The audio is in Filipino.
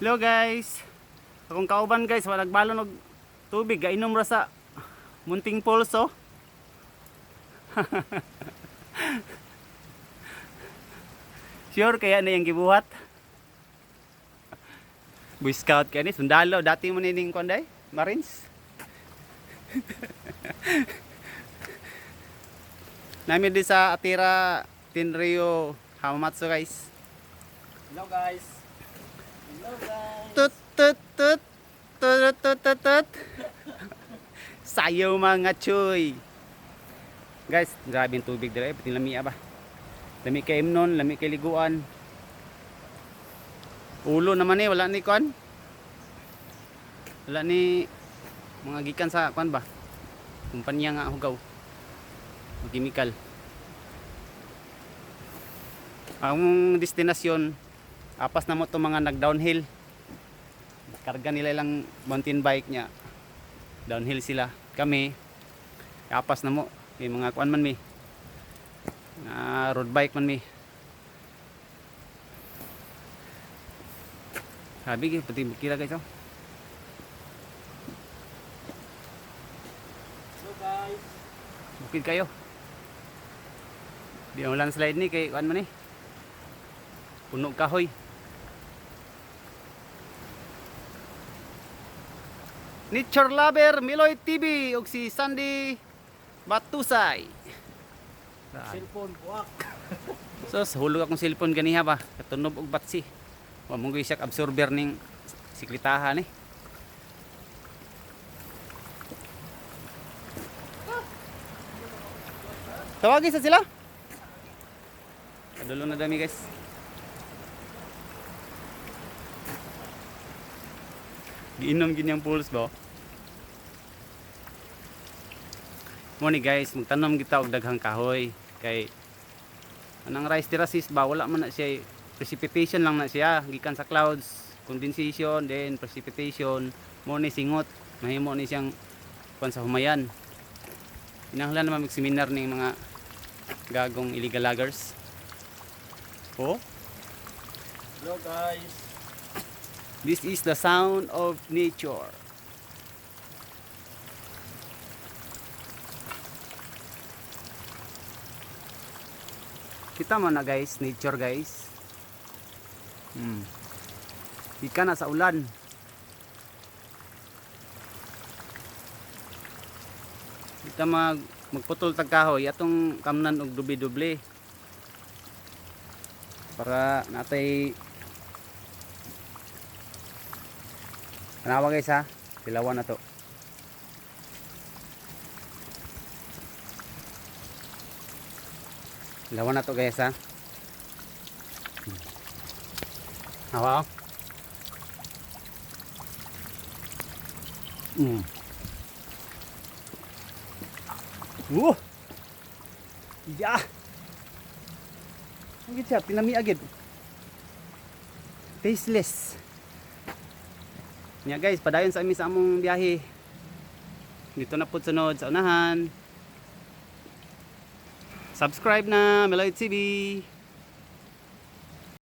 Hello guys. Akong kauban guys, wala nagbalon og tubig, gainom ra sa munting pulso. Sure kaya na yung gibuhat. Boy Scout kaya ni sundalo, dati mo nining konday, Marines. Namin di sa Atira Tinryo Hamamatsu guys. Hello guys. Hello guys. Tut tut tut tut tut tut tut. Sayo mga choy. Guys, grabe yung tubig dito, pati lamia ba. Lami kay imnon, lami kay liguan. Ulo naman wala ni kuan. Wala ni mga gikan sa kuan ba. Kumpanya nga hugaw. Chemical. Ang destinasyon apas na mo to mga nag downhill. Karga nila lang mountain bike niya. Downhill sila. Kami apas na mo may mga kuan man mi. Road bike man mi. Sabi gyud pati kira guys oh. Hello guys. Bukid kayo. Di ang landslide ni kay kuan man ni. Puno kahoy. Nature Lover Miloy TV ug si Sandy Batusay. Cellphone buwak. Sos hulog akong cellphone ganiha ba katunob og batsi. Wa mo gyud siya absorber ning siklitahan ni. Tawagin sa sila. Kadulo na dami guys. Giinom gini ang pulse ba? Mo ni guys, magtanom kita og daghang kahoy kay anang rice terraces ba wala man na siya precipitation lang na siya gikan sa clouds, condensation then precipitation mo ni singot mahimo ni siyang kuan sa humayan. Inahlan naman mag-seminar ning mga gagong illegal loggers. Oh, Hello guys. this is the sound of nature. Kita mo na guys, nature guys. Ika na sa ulan. Kita magputol tag kahoy atong kamnan og dubi-dubli. Para natay tanawa guys ha, silawan na to. Silawan na to guys ha. Hawa. Ya. Ang gitsa, pinami agad. Tasteless. Nya guys, padayon sa amin sa among biyahe. Dito na po sunod sa unahan. Subscribe na Miloy TV.